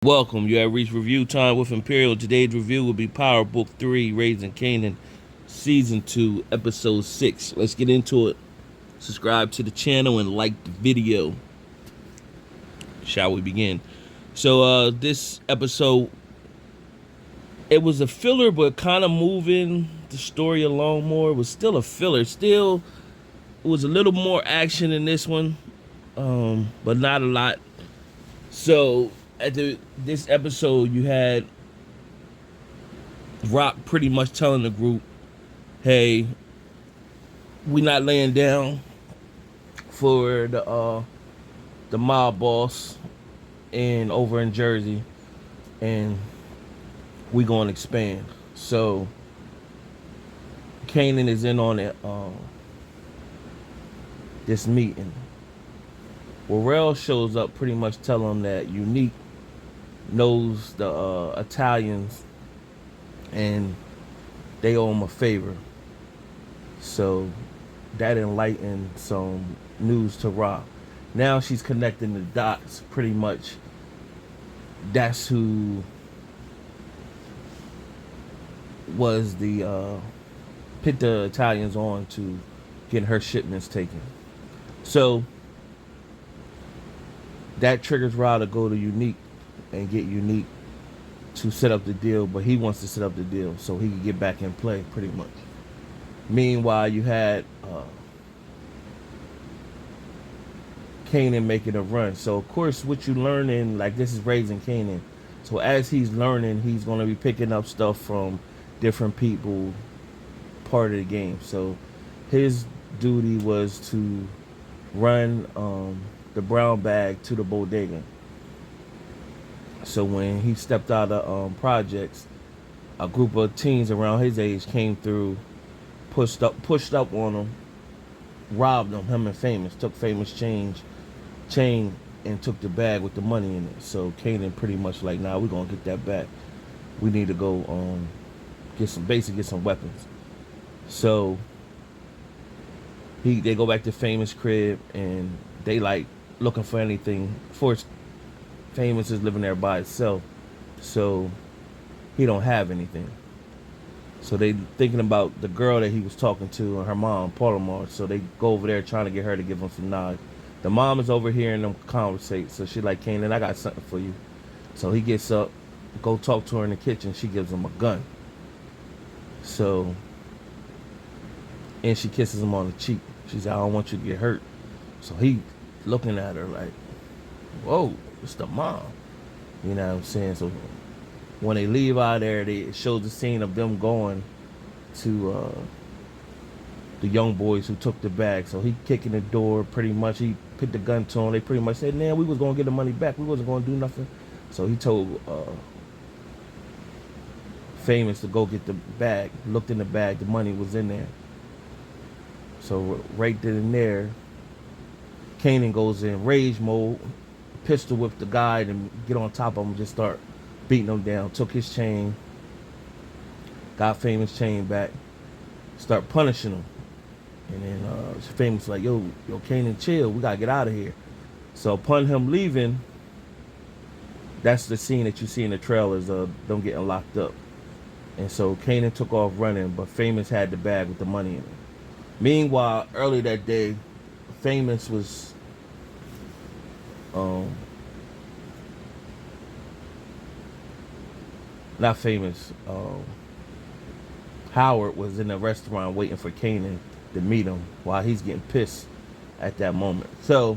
Welcome. You have reached review time with Imperial. Today's review will be Power Book 3, Raising Kanan, Season 2, Episode 6. Let's get into it. Subscribe to the channel and like the video. Shall we begin? So, this episode, it was a filler, but kind of moving the story along more. It was still a filler. Still, it was a little more action in this one, but not a lot. So, this episode, you had Rock pretty much telling the group, "Hey, we not laying down for the mob boss in over in Jersey, and we gonna expand." So Kanan is in on it, this meeting. Warrell shows up, pretty much telling him that Unique knows the Italians and they owe him a favor. So that enlightened some news to Rob. Now she's connecting the dots. Pretty much, that's who was the put the Italians on to get her shipments taken. So that triggers Rob to go to Unique and get Unique to set up the deal, but he wants to set up the deal so he can get back in play, pretty much. Meanwhile, you had Kanan making a run. So, of course, what you learn in, like, this is Raising Kanan. So, as he's learning, he's going to be picking up stuff from different people, part of the game. So, his duty was to run the brown bag to the bodega. So when he stepped out of projects, a group of teens around his age came through, pushed up on him, robbed him and Famous, took Famous chain, and took the bag with the money in it. So Kanan pretty much like, nah, we're gonna get that back. We need to go get some weapons. So they go back to Famous crib and they like looking for anything. Famous is living there by itself, so he don't have anything. So they thinking about the girl that he was talking to and her mom, Palomar. So they go over there trying to get her to give him some knowledge. The mom is over here in them conversate. So she like, Kanan, I got something for you. So he gets up, go talk to her in the kitchen. She gives him a gun. So, and she kisses him on the cheek. She said, I don't want you to get hurt. So he looking at her like, whoa, it's the mom. You know what I'm saying? So when they leave out of there, it shows the scene of them going to the young boys who took the bag. So he kicking the door, pretty much. He put the gun to him. They pretty much said, "Man, we was gonna get the money back. We wasn't gonna do nothing." So he told Famous to go get the bag. Looked in the bag, the money was in there. So right then and there, Kanan goes in rage mode, pistol whipped the guy and get on top of him, just start beating him down. Took his chain, got Famous chain back, start punishing him. And then Famous like, yo, Kanan, chill, we gotta get out of here. So upon him leaving, that's the scene that you see in the trailers of them getting locked up. And so Kanan took off running, but Famous had the bag with the money in it. Meanwhile, earlier that day, Famous was not Famous. Howard was in the restaurant waiting for Kanan to meet him while he's getting pissed at that moment. So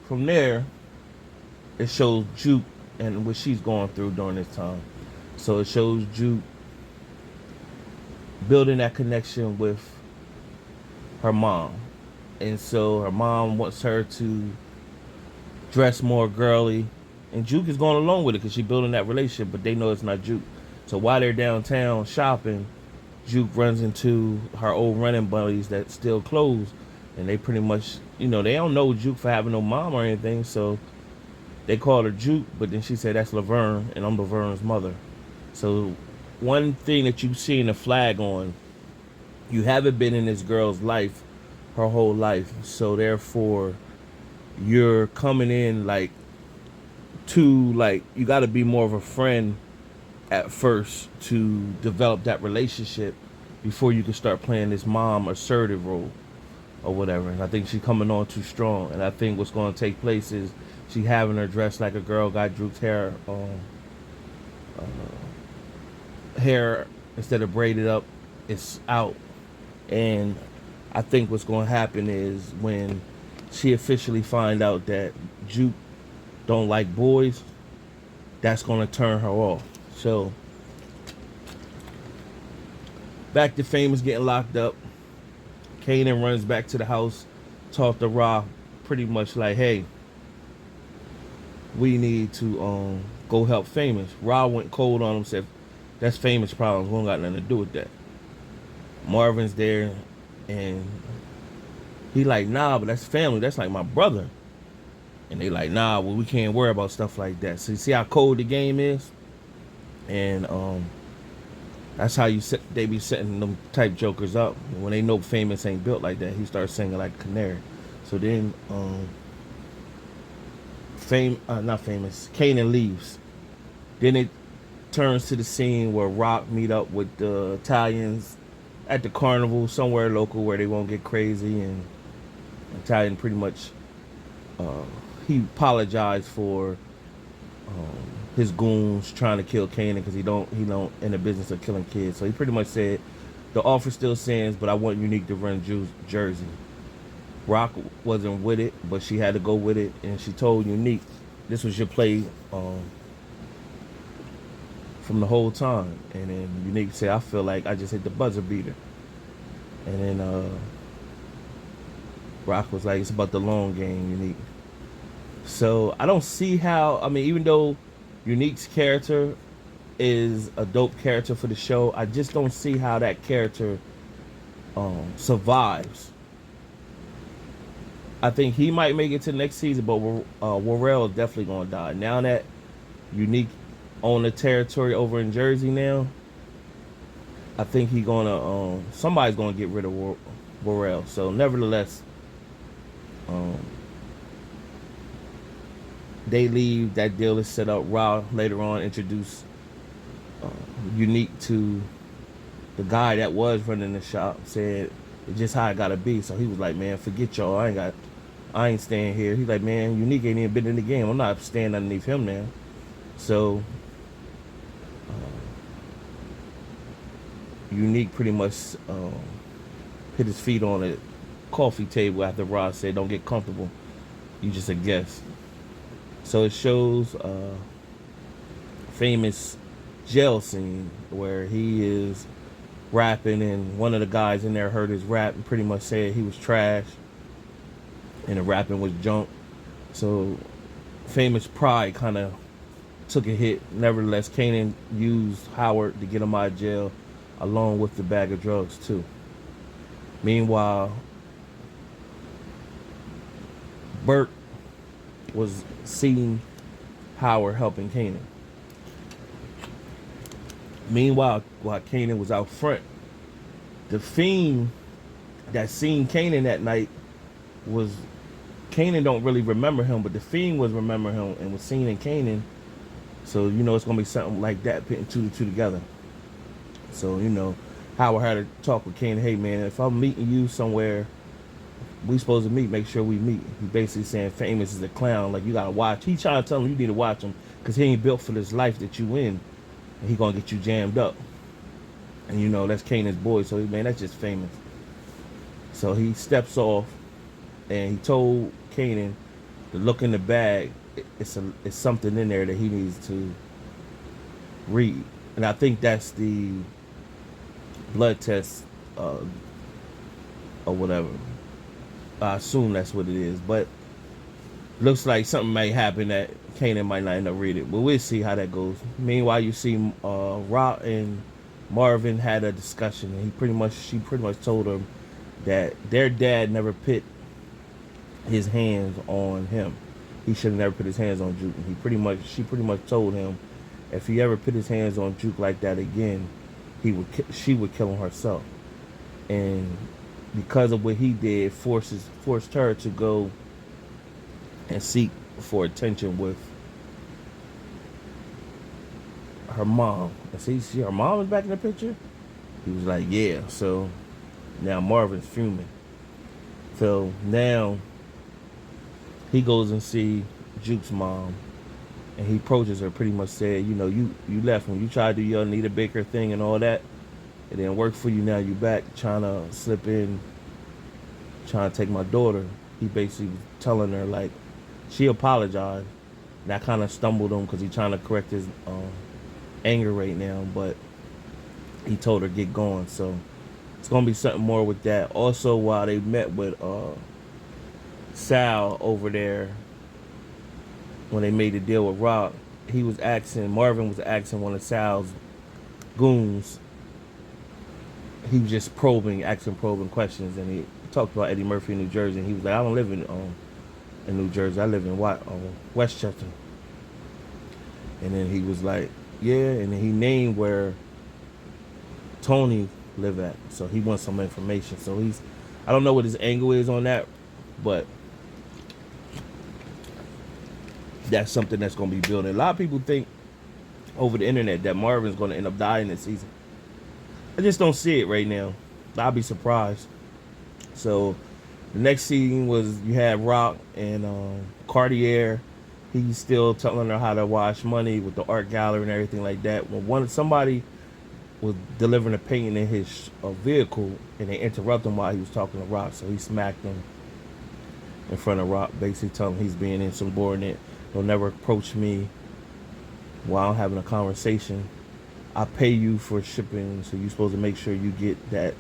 from there, it shows Juke and what she's going through during this time. So it shows Juke building that connection with her mom. And so her mom wants her to dress more girly. And Juke is going along with it because she's building that relationship, but they know it's not Juke. So while they're downtown shopping, Juke runs into her old running buddies that still clothes. And they pretty much, they don't know Juke for having no mom or anything. So they call her Juke, but then she said, that's Laverne, and I'm Laverne's mother. So one thing that you see in the flag on, you haven't been in this girl's life her whole life. So therefore, you're coming in like Two, like, you got to be more of a friend at first to develop that relationship before you can start playing this mom assertive role or whatever. And I think she's coming on too strong. And I think what's going to take place is she having her dressed like a girl, got Drew's hair instead of braided up, it's out. And I think what's going to happen is when she officially find out that Juke don't like boys, that's going to turn her off. So back to Famous getting locked up. Kanan runs back to the house, talk to Ra, pretty much like, hey, we need to go help Famous. Ra went cold on him, said, that's Famous problems. We don't got nothing to do with that. Marvin's there, and he like, nah, but that's family. That's like my brother. And they like, nah, well, we can't worry about stuff like that. So you see how cold the game is? And that's how they be setting them type jokers up. When they know Famous ain't built like that, he starts singing like Canary. So then not Famous, Kanan leaves. Then it turns to the scene where Rock meet up with the Italians at the carnival somewhere local where they won't get crazy, and Italian pretty much he apologized for his goons trying to kill Kanan because he don't in the business of killing kids. So he pretty much said the offer still stands, but I want Unique to run Jersey. Rock wasn't with it, but she had to go with it, and she told Unique, this was your play from the whole time. And then Unique said, I feel like I just hit the buzzer beater. And then Rock was like, it's about the long game, Unique. So I don't see how, I mean, even though Unique's character is a dope character for the show, I just don't see how that character survives. I think he might make it to the next season, but Warrell is definitely going to die. Now that Unique own the territory over in Jersey now, I think he gonna somebody's gonna get rid of Warrell. So nevertheless, they leave. That deal is set up. Raw later on introduced Unique to the guy that was running the shop. Said it's just how it gotta be. So he was like, man, forget y'all. I ain't staying here. He's like, man, Unique ain't even been in the game. I'm not staying underneath him now. So Unique pretty much hit his feet on a coffee table after Ross said, don't get comfortable. You just a guest. So it shows Famous jail scene where he is rapping, and one of the guys in there heard his rap and pretty much said he was trash and the rapping was junk. So Famous pride kind of took a hit. Nevertheless, Kanan used Howard to get him out of jail along with the bag of drugs too. Meanwhile, Burt was seeing Howard helping Kanan. Meanwhile, while Kanan was out front, the fiend that seen Kanan that night was, Kanan don't really remember him, but the fiend was remembering him and was seeing in Kanan. So you know it's gonna be something like that, putting two to two together. So you know, Howard had to talk with Kanan. Hey man, if I'm meeting you somewhere, we supposed to meet. Make sure we meet. He basically saying Famous is a clown. Like you gotta watch. He trying to tell him you need to watch him because he ain't built for this life that you in, and he gonna get you jammed up. And you know that's Kanan's boy. So man, that's just Famous. So he steps off, and he told Kanan to look in the bag. It's something in there that he needs to read, and I think that's the blood test or whatever. I assume that's what it is, but looks like something might happen that Kanan might not end up reading. But we'll see how that goes. Meanwhile, you see Ra and Marvin had a discussion, and she pretty much told him that their dad never put his hands on him. He should have never put his hands on Juke. And she pretty much told him if he ever put his hands on Juke like that again, she would kill him herself. And because of what he did, forced her to go and seek for attention with her mom. And see, her mom was back in the picture. He was like, yeah. So now Marvin's fuming. So now he goes and see Juke's mom, and he approaches her, pretty much said, you know, you left when you tried to do your Anita Baker thing and all that. It didn't work for you. Now you back trying to slip in, trying to take my daughter. He basically was telling her, like, she apologized. That kind of stumbled him because he's trying to correct his anger right now, but he told her get going. So it's gonna be something more with that. Also, while they met with Sal over there, when they made the deal with Rock, Marvin was asking one of Sal's goons. He was just asking probing questions, and he talked about Eddie Murphy in New Jersey. And he was like, I don't live in New Jersey. I live in Westchester. And then he was like, yeah. And then he named where Tony live at. So he wants some information. So I don't know what his angle is on that, but that's something that's going to be building. A lot of people think over the internet that Marvin's going to end up dying this season. I just don't see it right now. I'll be surprised. So the next scene was you had Rock and Cartier. He's still telling her how to wash money with the art gallery and everything like that. When somebody was delivering a painting in his vehicle, and they interrupted him while he was talking to Rock, so he smacked him in front of Rock, basically telling him he's being insubordinate. Don't never approach me while I'm having a conversation. I pay you for shipping, so you're supposed to make sure you get that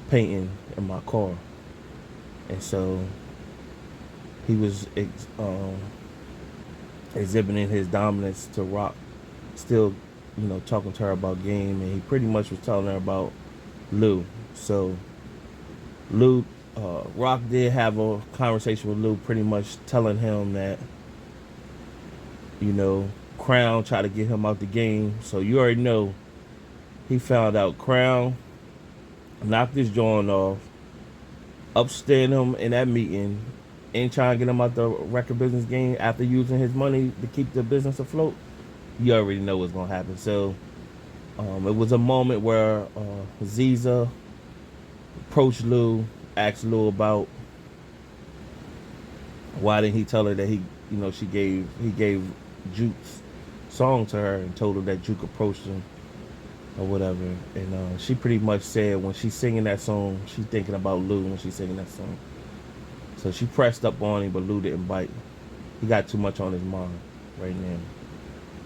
painting in my car. And so he was exhibiting his dominance to Rock, still, you know, talking to her about game, and he pretty much was telling her about Lou. So Rock did have a conversation with Lou, pretty much telling him that, you know, Crown tried to get him out the game. So you already know he found out Crown knocked his joint off, upstairs him in that meeting, and trying to get him out the record business game after using his money to keep the business afloat. You already know what's gonna happen. So it was a moment where Ziza approached Lou, asked Lou about why didn't he tell her that he gave Juke's song to her, and told her that Juke approached him or whatever. And she pretty much said when she's singing that song, she's thinking about Lou when she's singing that song. So she pressed up on him, but Lou didn't bite. He got too much on his mind right now.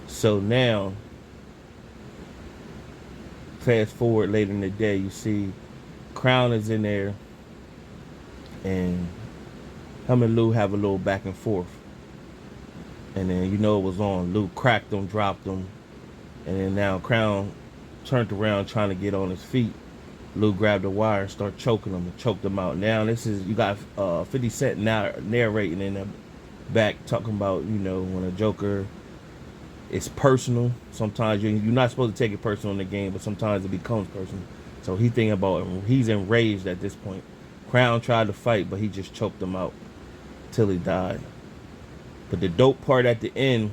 So now, fast forward later in the day, you see Crown is in there, and him and Lou have a little back and forth. And then you know it was on. Lou cracked him, dropped him, and then now Crown turned around trying to get on his feet. Lou grabbed the wire and started choking him and choked him out. Now you got 50 Cent now narrating in the back, talking about, you know, when a Joker, it's personal. Sometimes you're not supposed to take it personal in the game, but sometimes it becomes personal. So he's thinking about it. He's enraged at this point. Crown tried to fight, but he just choked him out till he died. But the dope part at the end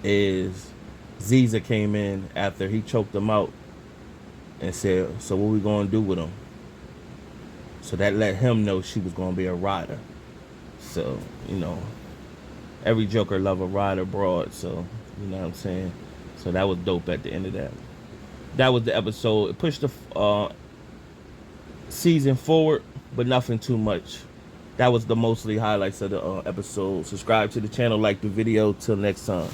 is Ziza came in after he choked him out and said, so what we gonna do with him? So that let him know she was gonna be a rider. So, you know, every Joker love a rider broad, so, you know what I'm saying? So that was dope at the end of that. That was the episode. It pushed the season forward, but nothing too much. That was the mostly highlights of the episode. Subscribe to the channel, like the video. Till next time.